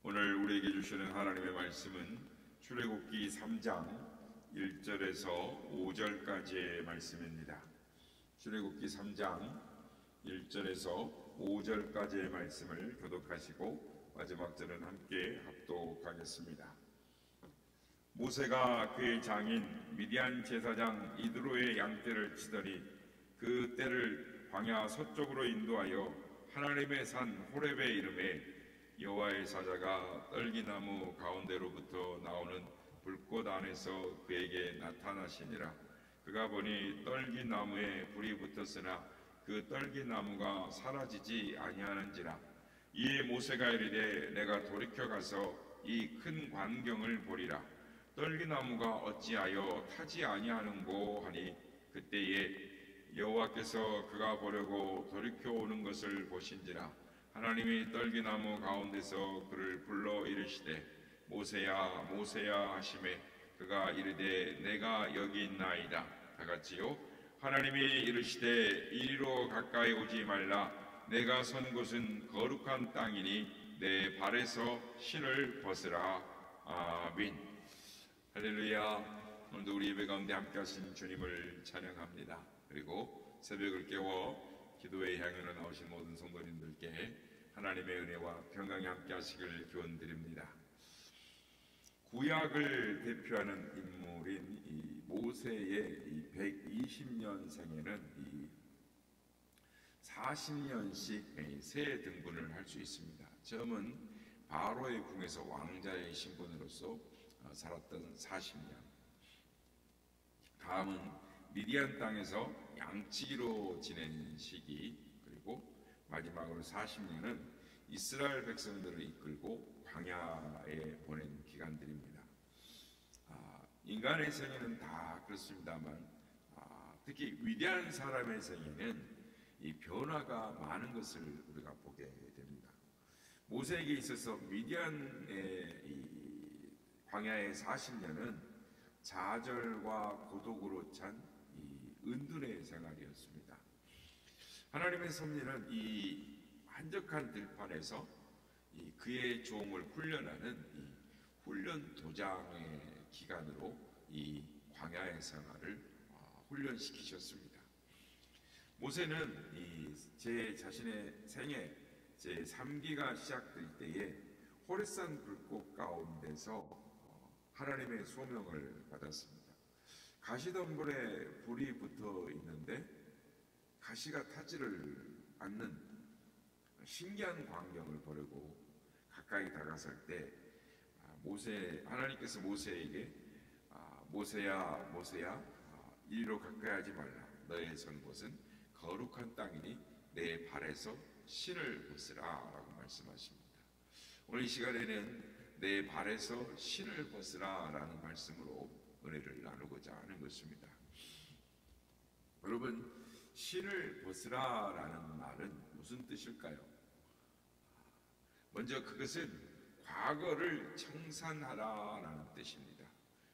오늘 우리에게 주시는 하나님의 말씀은 출애굽기 3장 1절에서 5절까지의 말씀입니다. 출애굽기 3장 1절에서 5절까지의 말씀을 교독하시고 마지막 절은 함께 합독하겠습니다. 모세가 그의 장인 미디안 제사장 이드로의 양떼를 치더니 그 떼를 광야 서쪽으로 인도하여 하나님의 산 호렙에 이르매 여호와의 사자가 떨기나무 가운데로부터 나오는 불꽃 안에서 그에게 나타나시니라. 그가 보니 떨기나무에 불이 붙었으나 그 떨기나무가 사라지지 아니하는지라. 이에 모세가 이르되 내가 돌이켜 가서 이 큰 광경을 보리라. 떨기나무가 어찌하여 타지 아니하는고 하니 그때에 여호와께서 그가 보려고 돌이켜 오는 것을 보신지라. 하나님이 떨기나무 가운데서 그를 불러 이르시되 모세야 모세야 하시매 그가 이르되 내가 여기 있나이다. 다같이요. 하나님이 이르시되 이리로 가까이 오지 말라. 내가 선 곳은 거룩한 땅이니 내 발에서 신을 벗으라. 아멘. 할렐루야. 오늘도 우리 예배 가운데 함께 하신 주님을 찬양합니다. 그리고 새벽을 깨워 기도에 향연으로 나오신 모든 성도님들께 하나님의 은혜와 평강이 함께 하시길 기원드립니다. 구약을 대표하는 인물인 이 모세의 이 120년생에는 이 40년씩 새 등분을 할 수 있습니다. 처음은 바로의 궁에서 왕자의 신분으로서 살았던 40년, 다음은 미디안 땅에서 양치기로 지낸 시기, 그리고 마지막으로 40년은 이스라엘 백성들을 이끌고 광야에 보낸 기간들입니다. 인간의 생애는 다 그렇습니다만 특히 위대한 사람의 생애는 이 변화가 많은 것을 우리가 보게 됩니다. 모세에게 있어서 미디안의 이 광야의 40년은 좌절과 고독으로 찬 이 은둔의 생활이었습니다. 하나님의 섭리는 이 한적한 들판에서 이 그의 종을 훈련하는 이 훈련 도장의 기간으로 이 광야의 생활을 훈련시키셨습니다. 모세는 이 제 자신의 생애 제 3기가 시작될 때에 호렙산 불꽃 가운데서 하나님의 소명을 받았습니다. 가시덤불에 불이 붙어 있는데 가시가 타지를 않는 신기한 광경을 보려고 가까이 다가설 때 하나님께서 모세에게 모세야 모세야 이리로 가까이 하지 말라. 너의 선 곳은 거룩한 땅이니 내 발에서 신을 벗으라 라고 말씀하십니다. 오늘 이 시간에는 내 발에서 신을 벗으라 라는 말씀으로 은혜를 나누고자 하는 것입니다. 여러분, 신을 벗으라 라는 말은 무슨 뜻일까요? 먼저 그것은 과거를 청산하라 라는 뜻입니다.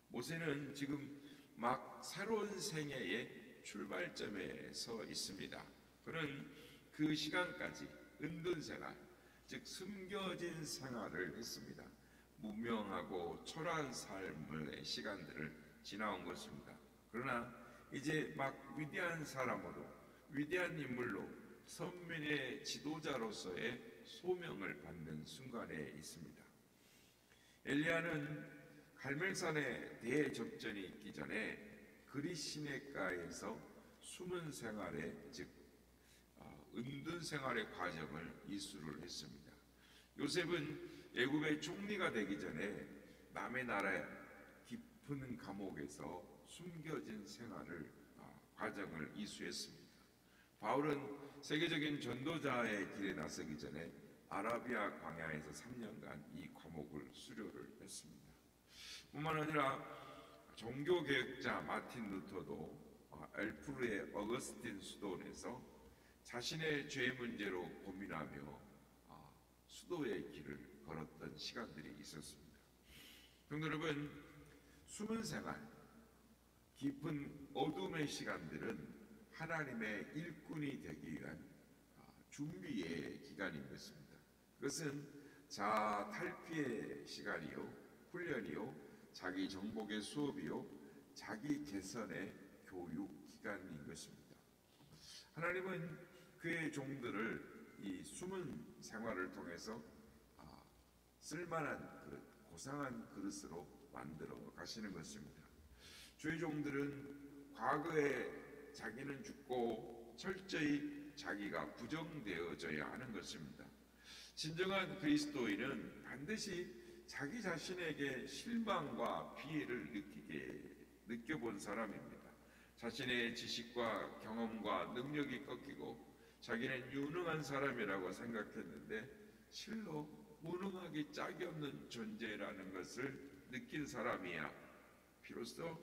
모세는 지금 막 새로운 생애의 출발점에 서 있습니다. 그는 그 시간까지 은둔생활, 즉 숨겨진 생활을 했습니다. 무명하고 초라한 삶의 시간들을 지나온 것입니다. 그러나 이제 막 위대한 사람으로, 위대한 인물로, 선민의 지도자로서의 소명을 받는 순간에 있습니다. 엘리야는 갈멜산의 대접전이 있기 전에 그리시네가에서 숨은 생활의, 즉 은둔 생활의 과정을 이수를 했습니다. 요셉은 애굽의 총리가 되기 전에 남의 나라의 깊은 감옥에서 숨겨진 생활을 과정을 이수했습니다. 바울은 세계적인 전도자의 길에 나서기 전에 아라비아 광야에서 3년간 이 과목을 수료를 했습니다. 뿐만 아니라 종교개혁자 마틴 루터도 엘프르의 어거스틴 수도원에서 자신의 죄 문제로 고민하며 수도의 길을 걸었던 시간들이 있었습니다. 성도 여러분, 숨은 생활, 깊은 어둠의 시간들은 하나님의 일꾼이 되기 위한 준비의 기간인 것입니다. 그것은 자아 탈피의 시간이요, 훈련이요, 자기 정복의 수업이요, 자기 개선의 교육 기간인 것입니다. 하나님은 그의 종들을 이 숨은 생활을 통해서 쓸만한 그릇, 고상한 그릇으로 만들어 가시는 것입니다. 주의 종들은 과거에 자기는 죽고 철저히 자기가 부정되어져야 하는 것입니다. 진정한 그리스도인은 반드시 자기 자신에게 실망과 피해를 느껴본 사람입니다. 자신의 지식과 경험과 능력이 꺾이고 자기는 유능한 사람이라고 생각했는데 실로 무능하기 짝이 없는 존재라는 것을 느낀 사람이야 비로소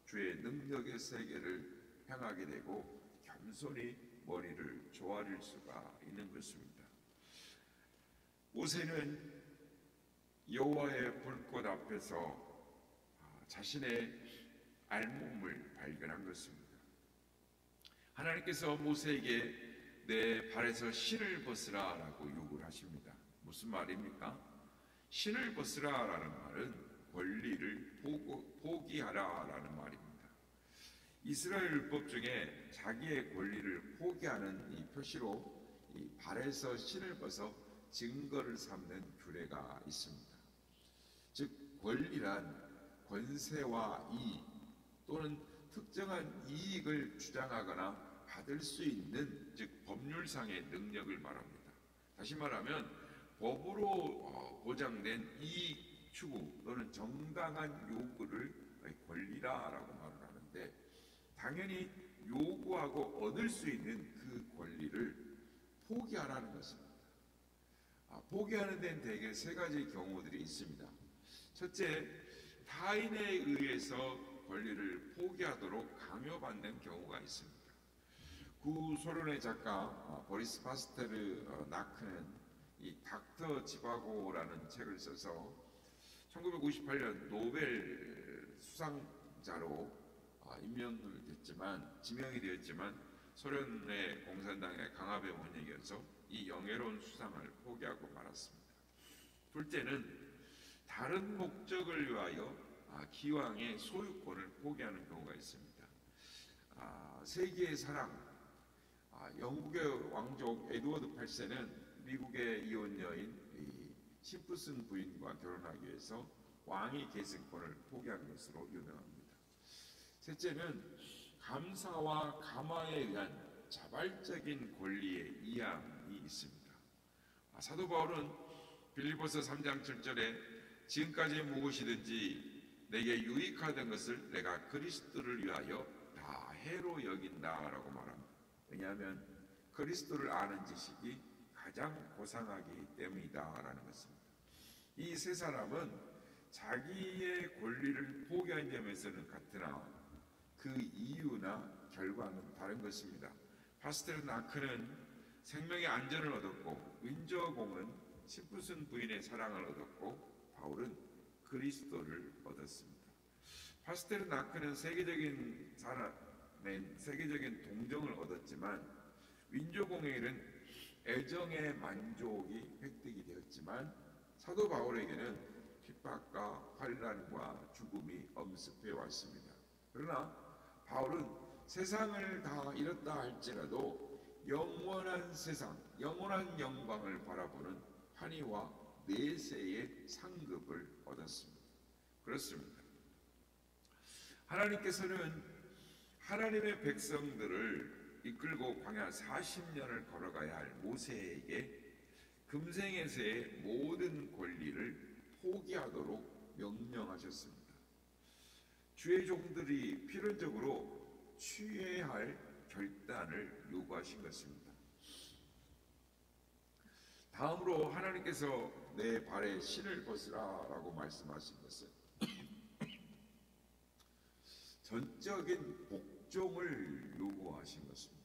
주의 능력의 세계를 향하게 되고 겸손히 머리를 조아릴 수가 있는 것입니다. 모세는 여호와의 불꽃 앞에서 자신의 알몸을 발견한 것입니다. 하나님께서 모세에게 내 발에서 신을 벗으라 라고 요구를 하십니다. 무슨 말입니까? 신을 벗으라 라는 말은 권리를 포기하라 라는 말입니다. 이스라엘 율법 중에 자기의 권리를 포기하는 이 표시로 이 발에서 신을 벗어 증거를 삼는 규례가 있습니다. 즉 권리란 권세와 이익 또는 특정한 이익을 주장하거나 받을 수 있는 즉 법률상의 능력을 말합니다. 다시 말하면 법으로 보장된 이익 추구 또는 정당한 요구를 권리라라고 말을 하는데 당연히 요구하고 얻을 수 있는 그 권리를 포기하라는 것입니다. 포기하는 데는 대개 세 가지 경우들이 있습니다. 첫째, 타인에 의해서 권리를 포기하도록 강요받는 경우가 있습니다. 구소련의 작가 보리스 파스테르 나크는 이 닥터 지바고라는 책을 써서 1958년 노벨 수상자로 지명이 되었지만 소련의 공산당의 강압에 못 이겨서 이 영예로운 수상을 포기하고 말았습니다. 둘째는 다른 목적을 위하여 기왕의 소유권을 포기하는 경우가 있습니다. 세계의 사랑, 영국의 왕족 에드워드 8세는 미국의 이혼 여인 심프슨 부인과 결혼하기 위해서 왕위 계승권을 포기한 것으로 유명합니다. 셋째는 감사와 감화에 의한 자발적인 권리의 이양이 있습니다. 사도 바울은 빌립보서 3장 7절에 지금까지 무엇이든지 내게 유익하던 것을 내가 그리스도를 위하여 다 해로 여긴다라고 말합니다. 왜냐하면 그리스도를 아는 지식이 가장 고상하기 때문이다라는 것입니다. 이 세 사람은 자기의 권리를 포기한 점에서는 같으나 그 이유나 결과는 다른 것입니다. 파스테르 나크는 생명의 안전을 얻었고 윈저공은 심프슨 부인의 사랑을 얻었고 바울은 그리스도를 얻었습니다. 파스테르 나크는 세계적인 동정을 얻었지만 윈저공에게는 애정의 만족이 획득이 되었지만 사도 바울에게는 핍박과 환난과 죽음이 엄습해 왔습니다. 그러나 바울은 세상을 다 잃었다 할지라도 영원한 세상, 영원한 영광을 바라보는 환희와 내세의 상급을 얻었습니다. 그렇습니다. 하나님께서는 하나님의 백성들을 이끌고 광야 40년을 걸어가야 할 모세에게 금생에서의 모든 권리를 포기하도록 명령하셨습니다. 주의 종들이 필연적으로 취해야 할 결단을 요구하신 것입니다. 다음으로 하나님께서 내 발에 신을 벗으라 라고 말씀하신 것은 전적인 복종을 요구하신 것입니다.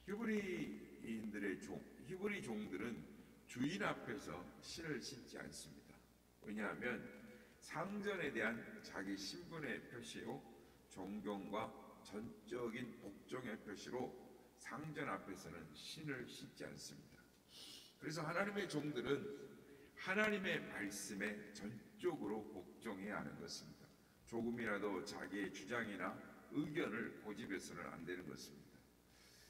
히브리 종들은 주인 앞에서 신을 신지 않습니다. 왜냐하면 상전에 대한 자기 신분의 표시요 존경과 전적인 복종의 표시로 상전 앞에서는 신을 신지 않습니다. 그래서 하나님의 종들은 하나님의 말씀에 전적으로 복종해야 하는 것입니다. 조금이라도 자기의 주장이나 의견을 고집해서는 안 되는 것입니다.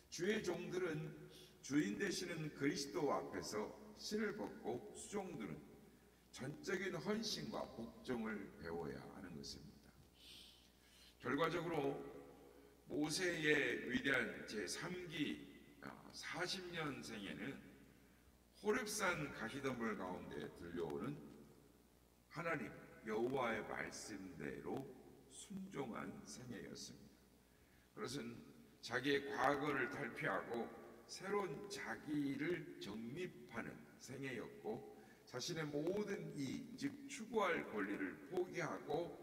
주의 종들은 주인 되시는 그리스도 앞에서 신을 벗고 수종들은 전적인 헌신과 복종을 배워야 하는 것입니다. 결과적으로 모세의 위대한 제3기 40년 생에는 호렙산 가시덤불 가운데 들려오는 하나님 여호와의 말씀대로 순종한 생애였습니다. 그것은 자기의 과거를 탈피하고 새로운 자기를 정립하는 생애였고, 자신의 모든 이 즉 추구할 권리를 포기하고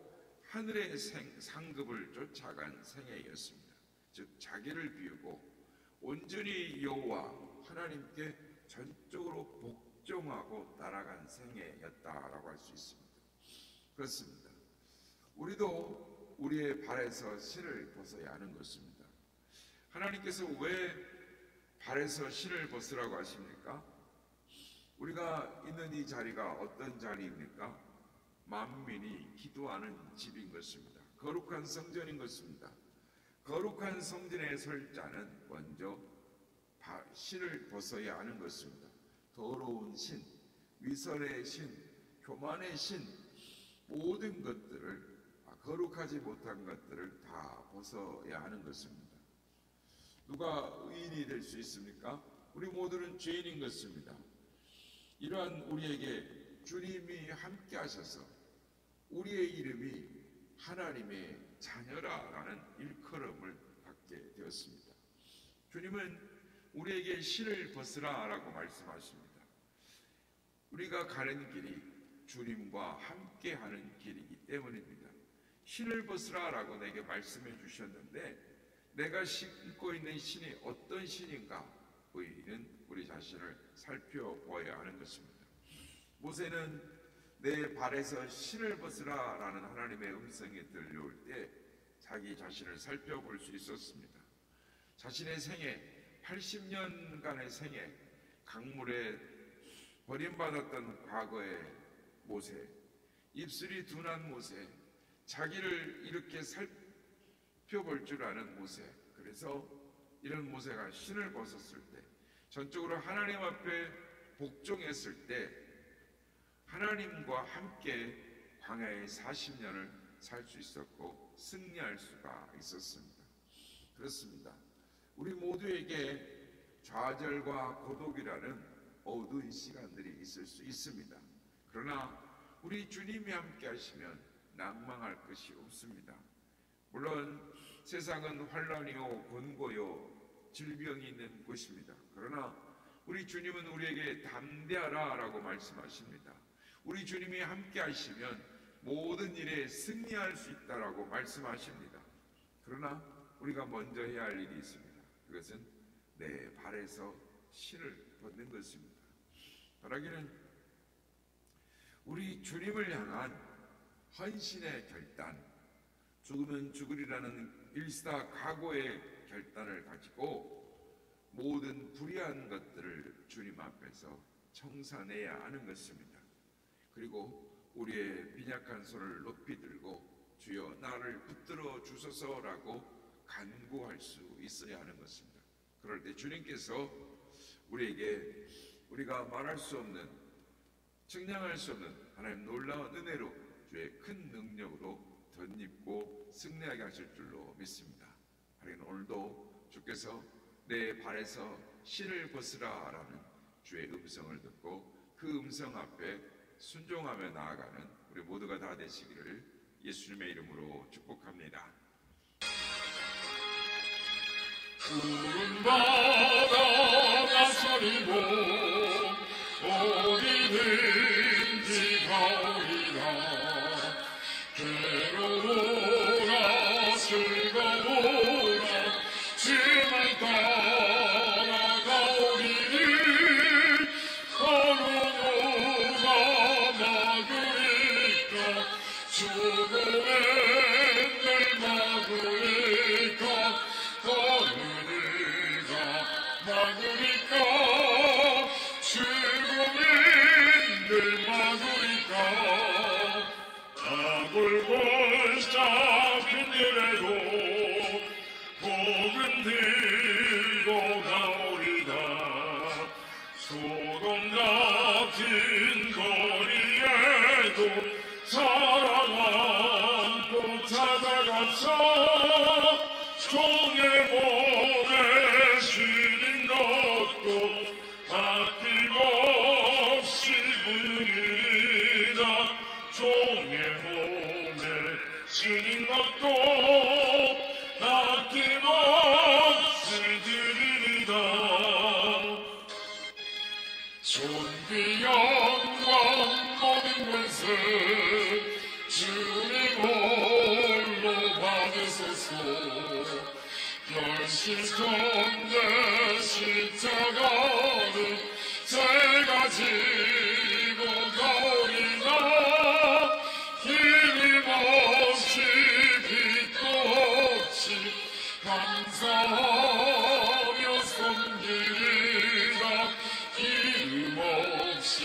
하늘의 상급을 쫓아간 생애였습니다. 즉 자기를 비우고 온전히 여호와 하나님께 전적으로 복종하고 따라간 생애였다라고 할 수 있습니다. 그렇습니다. 우리도 우리의 발에서 신을 벗어야 하는 것입니다. 하나님께서 왜 발에서 신을 벗으라고 하십니까? 우리가 있는 이 자리가 어떤 자리입니까? 만민이 기도하는 집인 것입니다. 거룩한 성전인 것입니다. 거룩한 성전에 설 자는 먼저 신을 벗어야 하는 것입니다. 더러운 신, 위선의 신, 교만의 신, 모든 것들을, 거룩하지 못한 것들을 다 벗어야 하는 것입니다. 누가 의인이 될 수 있습니까? 우리 모두는 죄인인 것입니다. 이러한 우리에게 주님이 함께 하셔서 우리의 이름이 하나님의 자녀라라는 일컬음을 받게 되었습니다. 주님은 우리에게 신을 벗으라라고 말씀하십니다. 우리가 가는 길이 주님과 함께하는 길이기 때문입니다. 신을 벗으라라고 내게 말씀해 주셨는데, 내가 신고 있는 신이 어떤 신인가? 우리는 우리 자신을 살펴보아야 하는 것입니다. 모세는 내 발에서 신을 벗으라라는 하나님의 음성이 들려올 때 자기 자신을 살펴볼 수 있었습니다. 자신의 생애, 80년간의 생애, 강물에 버림받았던 과거의 모세, 입술이 둔한 모세, 자기를 이렇게 살펴볼 줄 아는 모세, 그래서 이런 모세가 신을 벗었을 때, 전적으로 하나님 앞에 복종했을 때 하나님과 함께 광야의 40년을 살 수 있었고 승리할 수가 있었습니다. 그렇습니다. 우리 모두에게 좌절과 고독이라는 어두운 시간들이 있을 수 있습니다. 그러나 우리 주님이 함께 하시면 낭망할 것이 없습니다. 물론 세상은 환난이요 곤고요 질병이 있는 곳입니다. 그러나 우리 주님은 우리에게 담대하라 라고 말씀하십니다. 우리 주님이 함께 하시면 모든 일에 승리할 수 있다라고 말씀하십니다. 그러나 우리가 먼저 해야 할 일이 있습니다. 그것은 내 발에서 신을 벗는 것입니다. 바라기는 우리 주님을 향한 헌신의 결단, 죽으면 죽으리라는 일사각오의 결단을 가지고 모든 불의한 것들을 주님 앞에서 청산해야 하는 것입니다. 그리고 우리의 빈약한 손을 높이 들고 주여 나를 붙들어 주소서라고 간구할 수 있어야 하는 것입니다. 그럴 때 주님께서 우리에게 우리가 말할 수 없는, 측량할 수 없는 하나님 놀라운 은혜로 주의 큰 능력으로 덧입고 승리하게 하실 줄로 믿습니다. 하나님 오늘도 주께서 내 발에서 신을 벗으라 라는 주의 음성을 듣고 그 음성 앞에 순종하며 나아가는 우리 모두가 다 되시기를 예수님의 이름으로 축복합니다. 푸른 바다가 서리고 어디든지 가오리라. 괴로워라 즐거워라 주만 따라가오리니 어느 누가 막으리까. 죽음의 늘 막으리까. 어느 누가 막으리까. 죽음의 늘 막으리까. 사랑 안고 찾아가서 종의 몸에 실린 것도 아낌없이 부르리라. 종의 몸에 실린 것도 아낌없이 드리리라. 존귀 영광 모든 권세 주님 홀로 받으소서. 열심컨대 십자가는 제가 지고 가오리라. 힘없이 빛도 없이 감사하며 섬기리라. 힘없이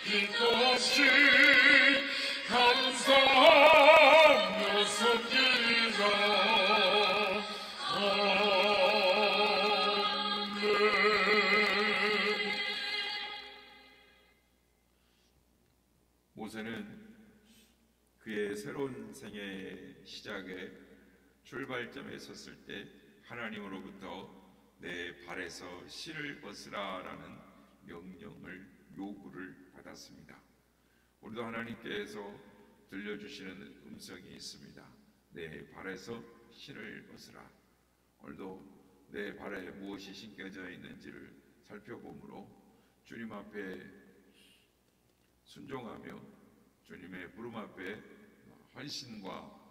빛도 없이 감사하며 섬기리라. 아멘. 모세는 그의 새로운 생애의 시작에 출발점에 섰을 때 하나님으로부터 내 발에서 실을 벗으라라는 명령을 요구를 받았습니다. 우리도 하나님께서 들려주시는 음성이 있습니다. 내 발에서 실을 벗으라. 오늘도 내 발에 무엇이 신겨져 있는지를 살펴보므로 주님 앞에 순종하며 주님의 부름 앞에 헌신과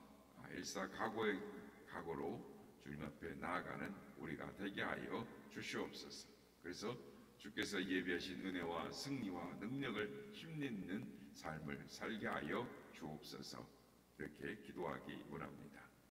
일사각오의 각오로 주님 앞에 나아가는 우리가 되게 하여 주시옵소서. 그래서 주께서 예비하신 은혜와 승리와 능력을 힘입는 삶을 살게 하여 주옵소서. 이렇게 기도하기 원합니다.